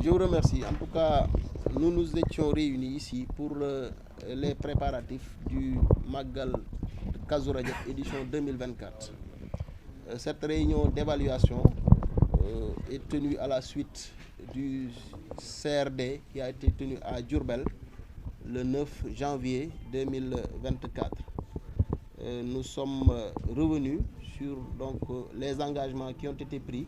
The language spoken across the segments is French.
Je vous remercie. En tout cas, nous nous étions réunis ici pour les préparatifs du Magal Kazu Rajab édition 2024. Cette réunion d'évaluation est tenue à la suite du CRD qui a été tenu à Diourbel le 9 janvier 2024. Nous sommes revenus sur les engagements qui ont été pris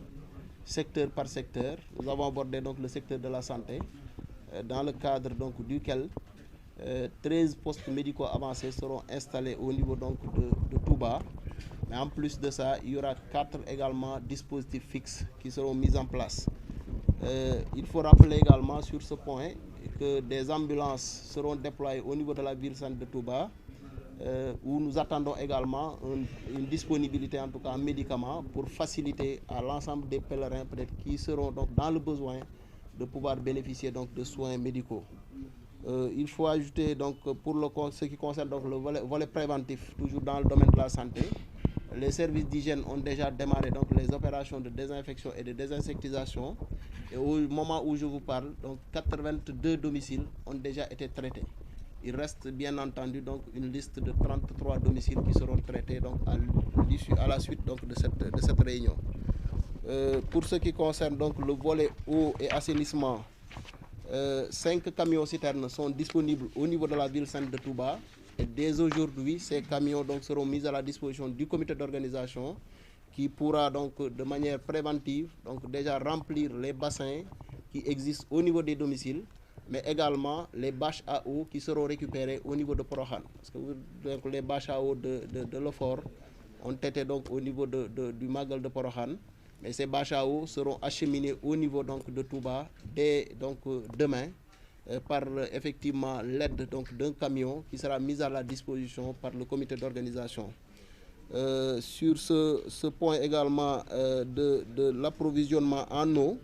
secteur par secteur. Nous avons abordé donc le secteur de la santé, dans le cadre duquel 13 postes médicaux avancés seront installés au niveau de Touba. Mais en plus de ça, il y aura 4 également dispositifs fixes qui seront mis en place. Il faut rappeler également sur ce point que des ambulances seront déployées au niveau de la ville sainte de Touba, où nous attendons également une disponibilité en tout cas en médicaments pour faciliter à l'ensemble des pèlerins peut-être qui seront donc dans le besoin de pouvoir bénéficier donc de soins médicaux. Il faut ajouter donc pour ce qui concerne donc le volet préventif, toujours dans le domaine de la santé, les services d'hygiène ont déjà démarré donc les opérations de désinfection et de désinsectisation. Et au moment où je vous parle, donc 82 domiciles ont déjà été traités. Il reste bien entendu donc une liste de 33 domiciles qui seront traités donc à la suite donc de cette réunion. Pour ce qui concerne donc le volet eau et assainissement, 5 camions citernes sont disponibles au niveau de la ville sainte de Touba. Et dès aujourd'hui, ces camions donc seront mis à la disposition du comité d'organisation qui pourra donc de manière préventive donc déjà remplir les bassins qui existent au niveau des domiciles, mais également les bâches à eau qui seront récupérées au niveau de Porokhane. Parce que donc, les bâches à eau de l'Ofor ont été donc au niveau du Magal de Porokhane, mais ces bâches à eau seront acheminées au niveau donc de Touba dès donc demain par effectivement l'aide donc d'un camion qui sera mis à la disposition par le comité d'organisation. Sur ce point également de l'approvisionnement en eau,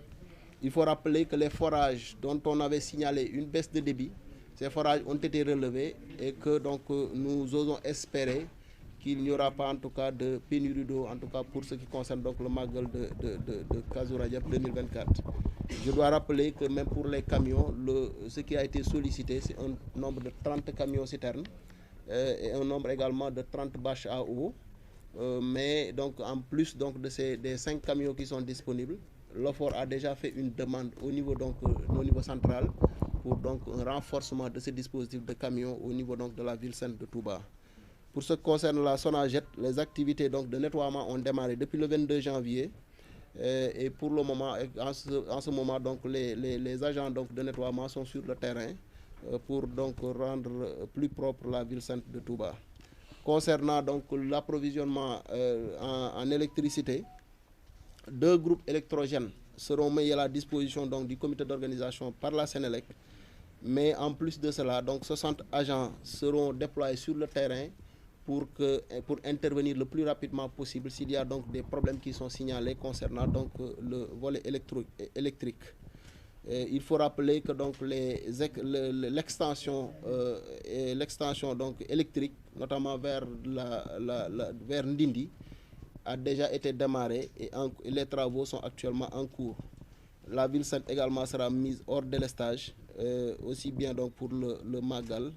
il faut rappeler que les forages dont on avait signalé une baisse de débit, ces forages ont été relevés et que donc nous osons espérer qu'il n'y aura pas en tout cas de pénurie d'eau, en tout cas pour ce qui concerne donc le Magal de Kazu Rajab 2024. Je dois rappeler que même pour les camions, ce qui a été sollicité, c'est un nombre de 30 camions citernes et un nombre également de 30 bâches à eau. Mais donc en plus donc des 5 camions qui sont disponibles, l'OFOR a déjà fait une demande au niveau central pour donc un renforcement de ce dispositif de camions au niveau donc de la ville sainte de Touba. Pour ce qui concerne la Sonaget, les activités donc de nettoiement ont démarré depuis le 22 janvier. Et pour le moment, en ce moment, donc les agents donc de nettoiement sont sur le terrain pour donc rendre plus propre la ville sainte de Touba. Concernant donc l'approvisionnement en électricité, 2 groupes électrogènes seront mis à la disposition donc du comité d'organisation par la Sénélec. Mais en plus de cela, donc 60 agents seront déployés sur le terrain pour intervenir le plus rapidement possible s'il y a donc des problèmes qui sont signalés concernant donc le volet électrique. Il faut rappeler que donc l'extension donc électrique, notamment vers vers Ndindi, a déjà été démarrée et les travaux sont actuellement en cours. La ville sainte également sera mise hors délestage, aussi bien donc pour le Magal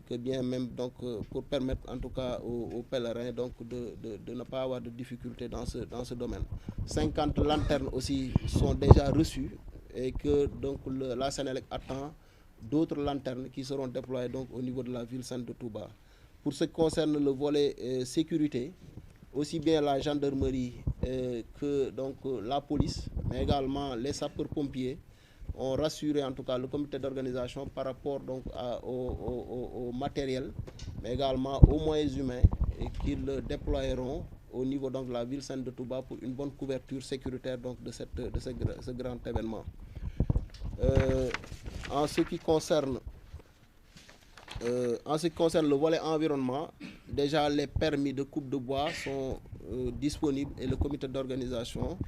que bien même donc pour permettre en tout cas aux pèlerins donc de ne pas avoir de difficultés dans ce domaine. 50 lanternes aussi sont déjà reçues et que donc la Sénélec attend d'autres lanternes qui seront déployées donc au niveau de la ville sainte de Touba. Pour ce qui concerne le volet sécurité, aussi bien la gendarmerie que donc la police, mais également les sapeurs-pompiers ont rassuré en tout cas le comité d'organisation par rapport donc au matériel, mais également aux moyens humains et qu'ils déploieront au niveau donc de la ville sainte de Touba pour une bonne couverture sécuritaire donc de ce grand événement. En ce qui concerne le volet environnement, déjà les permis de coupe de bois sont disponibles et le comité d'organisation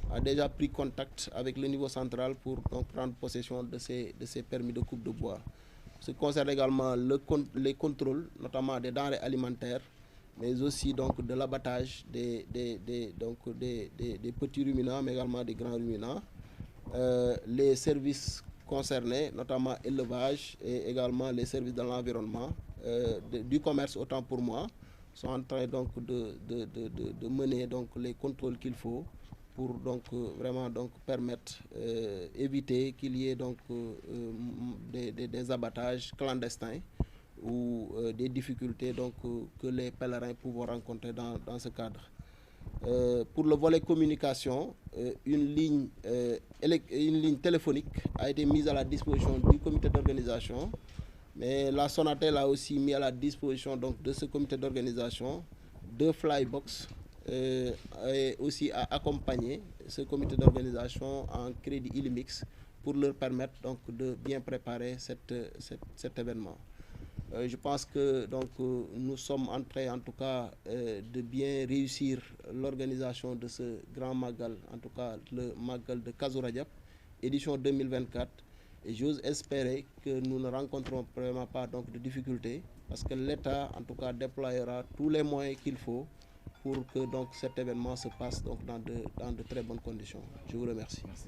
a déjà pris contact avec le niveau central pour donc prendre possession de ces permis de coupe de bois. Ce qui concerne également les contrôles, notamment des denrées alimentaires, mais aussi donc de l'abattage des petits ruminants, mais également des grands ruminants. les services concernés, notamment élevage et également les services de l'environnement, du commerce autant pour moi, sont en train donc de mener donc les contrôles qu'il faut pour donc vraiment donc permettre éviter qu'il y ait donc des abattages clandestins ou des difficultés donc que les pèlerins peuvent rencontrer dans ce cadre. Pour le volet communication, une ligne téléphonique a été mise à la disposition du comité d'organisation, mais la Sonatel a aussi mis à la disposition donc, de ce comité d'organisation 2 flybox et aussi à accompagner ce comité d'organisation en crédit Illimix pour leur permettre donc, de bien préparer cet événement. Je pense que donc, nous sommes en train, en tout cas, de bien réussir l'organisation de ce grand Magal, en tout cas le Magal de Kazu Rajab, édition 2024. Et j'ose espérer que nous ne rencontrons vraiment pas donc, de difficultés, parce que l'État, en tout cas, déploiera tous les moyens qu'il faut pour que donc, cet événement se passe donc, dans de très bonnes conditions. Je vous remercie. Merci.